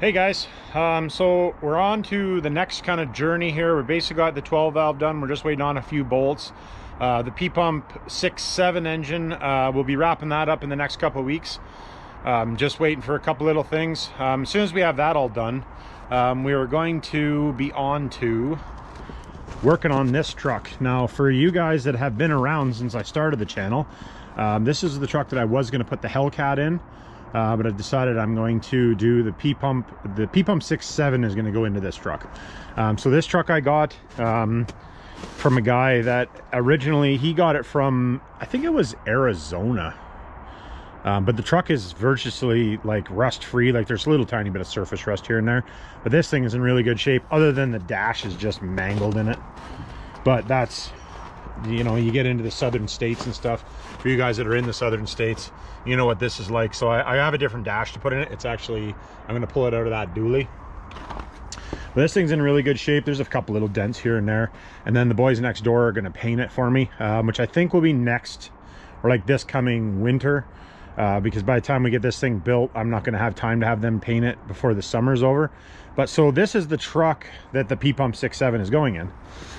Hey guys, so we're on to the next kind of journey here. We basically got the 12 valve done. We're just waiting on a few bolts. The P-Pump 6.7 engine, we'll be wrapping that up in the next couple of weeks. Just waiting for a couple little things. As soon as we have that all done, we are going to be on to working on this truck. Now, for you guys that have been around since I started the channel, this is the truck that I was going to put the Hellcat in. But I've decided I'm going to do the P-Pump. The P-Pump 6.7 is going to go into this truck. So this truck I got from a guy that originally, he got it from, I think it was Arizona. But the truck is virtually like rust free. Like there's a little tiny bit of surface rust here and there. But this thing is in really good shape, other than the dash is just mangled in it. But that's, you know, you get into the southern states and stuff. For you guys that are in the southern states, you know what this is like. So I have a different dash to put in it. It's actually, I'm going to pull it out of that dually. But this thing's in really good shape. There's a couple little dents here and there. And then the boys next door are going to paint it for me, which I think will be next, or like this coming winter. Because by the time we get this thing built, I'm not going to have time to have them paint it before the summer's over. But so this is the truck that the P-Pump 6.7 is going in.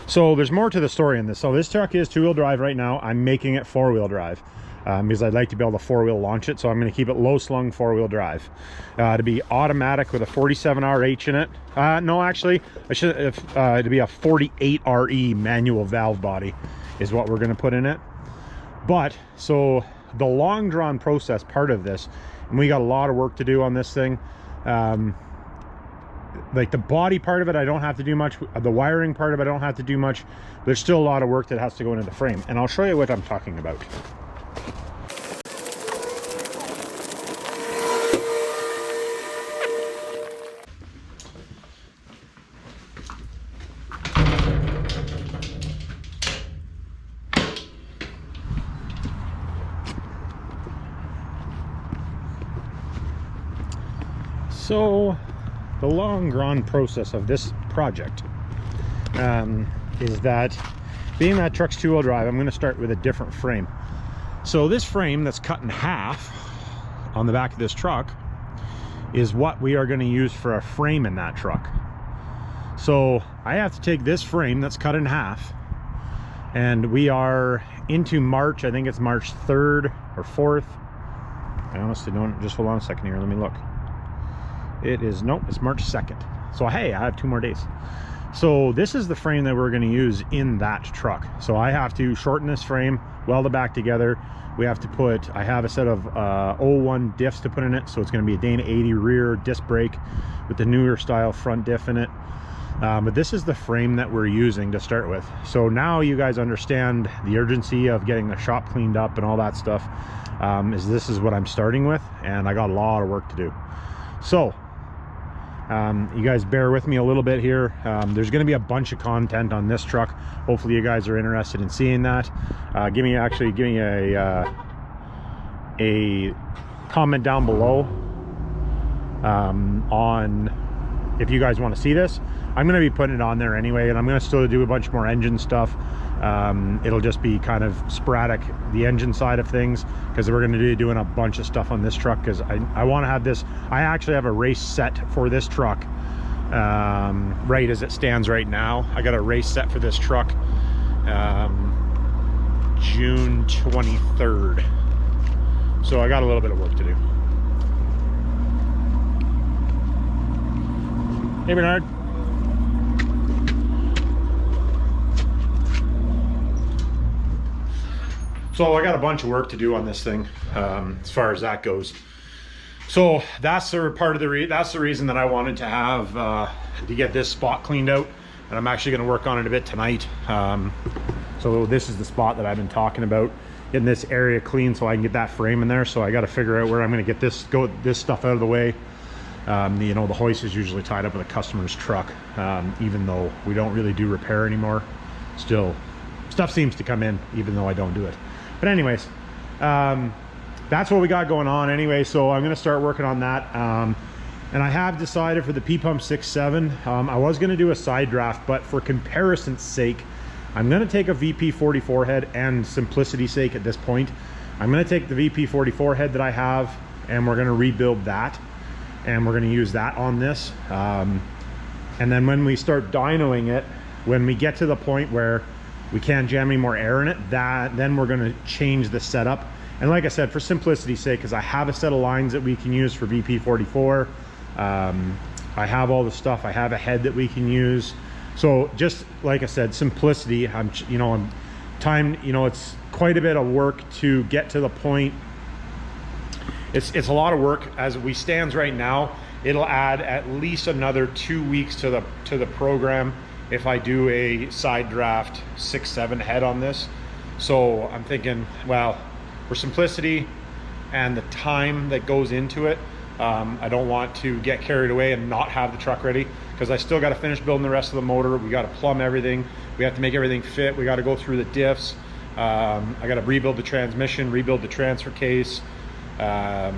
So there's more to the story in this. So this truck is two-wheel drive right now. I'm making it four-wheel drive because I'd like to be able to four-wheel launch it. So I'm going to keep it low-slung four-wheel drive. To be automatic with a 47RH in it. No, actually, I should to be a 48RE manual valve body is what we're going to put in it. But so the long drawn process part of this, and we got a lot of work to do on this thing. Like the body part of it, I don't have to do much. The wiring part of it, I don't have to do much. There's still a lot of work that has to go into the frame, and I'll show you what I'm talking about. So the long drawn process of this project is that, being that truck's two-wheel drive, I'm going to start with a different frame. So this frame that's cut in half on the back of this truck is what we are going to use for a frame in that truck. So I have to take this frame that's cut in half, and we are into March. I think it's March 3rd or 4th. I honestly don't, just hold on a second here, let me look. It is, nope, it's March 2nd. So hey, I have 2 more days. So this is the frame that we're going to use in that truck. So I have to shorten this frame, weld it back together. We have to put, I have a set of 01 diffs to put in it. So it's going to be a Dana 80 rear disc brake with the newer style front diff in it. But this is the frame that we're using to start with. So now you guys understand the urgency of getting the shop cleaned up and all that stuff. This is what I'm starting with, and I got a lot of work to do. So you guys bear with me a little bit here. There's going to be a bunch of content on this truck. Hopefully you guys are interested in seeing that. Give me a comment down below on if you guys want to see this. I'm going to be putting it on there anyway, and I'm going to still do a bunch more engine stuff. It'll just be kind of sporadic, the engine side of things, because we're going to be doing a bunch of stuff on this truck, because I want to have this. I actually have a race set for this truck right as it stands right now. I got a race set for this truck June 23rd. So I got a little bit of work to do. Hey Bernard. So I got a bunch of work to do on this thing as far as that goes. So that's the part of that's the reason that I wanted to have to get this spot cleaned out, and I'm actually going to work on it a bit tonight. So this is the spot that I've been talking about, getting this area clean so I can get that frame in there. So I got to figure out where I'm going to get this stuff out of the way. You know, the hoist is usually tied up with a customer's truck, even though we don't really do repair anymore. Still, stuff seems to come in even though I don't do it. But anyways, that's what we got going on anyway. So I'm going to start working on that. And I have decided for the P-Pump 6.7, I was going to do a side draft, but for comparison's sake, I'm going to take a VP44 head, and simplicity's sake at this point, I'm going to take the VP44 head that I have and we're going to rebuild that, and we're going to use that on this. And then when we start dynoing it, when we get to the point where we can't jam any more air in it, then we're going to change the setup. And like I said, for simplicity's sake, because I have a set of lines that we can use for VP44, I have all the stuff, I have a head that we can use. So just like I said, simplicity. It's quite a bit of work to get to the point. It's a lot of work as we stands right now. It'll add at least another 2 weeks to the program if I do a side draft 6-7 head on this. So I'm thinking, well, for simplicity and the time that goes into it, I don't want to get carried away and not have the truck ready, because I still got to finish building the rest of the motor. We got to plumb everything. We have to make everything fit. We got to go through the diffs. I got to rebuild the transmission, rebuild the transfer case, weld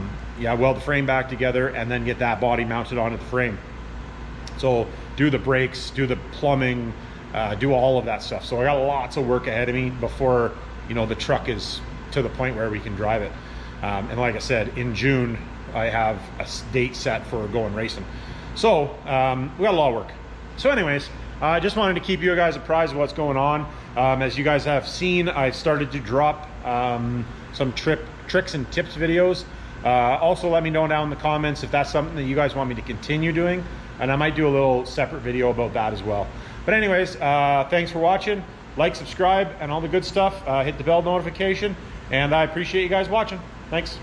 the frame back together, and then get that body mounted onto the frame. So do the brakes, do the plumbing, do all of that stuff. So I got lots of work ahead of me before the truck is to the point where we can drive it. And like I said, in June I have a date set for going racing. So we got a lot of work. So anyways, I just wanted to keep you guys apprised of what's going on. As you guys have seen, I've started to drop some tricks and tips videos. Also let me know down in the comments if that's something that you guys want me to continue doing, and I might do a little separate video about that as well. But anyways, thanks for watching. Like, subscribe, and all the good stuff. Hit the bell notification, and I appreciate you guys watching. Thanks.